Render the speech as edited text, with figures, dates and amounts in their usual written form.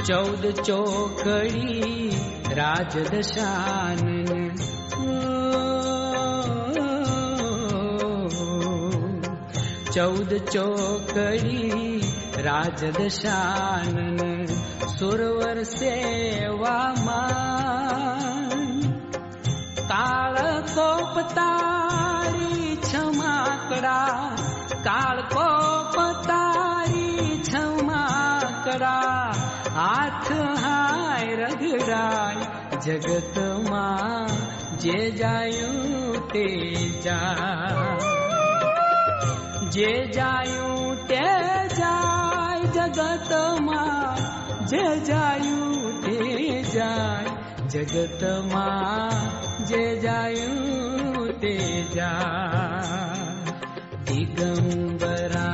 14 चोकड़ी राजदशानन 14 चोकड़ी राजदशानन सुरवर सेवा मान काल कोपतारी क्षमाकड़ा काल कोपतारी क्षमाकड़ा हाथ हाय रगड़ाय जगत मां जे जायूं ते जा जे जायूं ते जाय जगत मां जे जायूं ते जाय जगत मां जे जायूं ते जाय दिगंबरा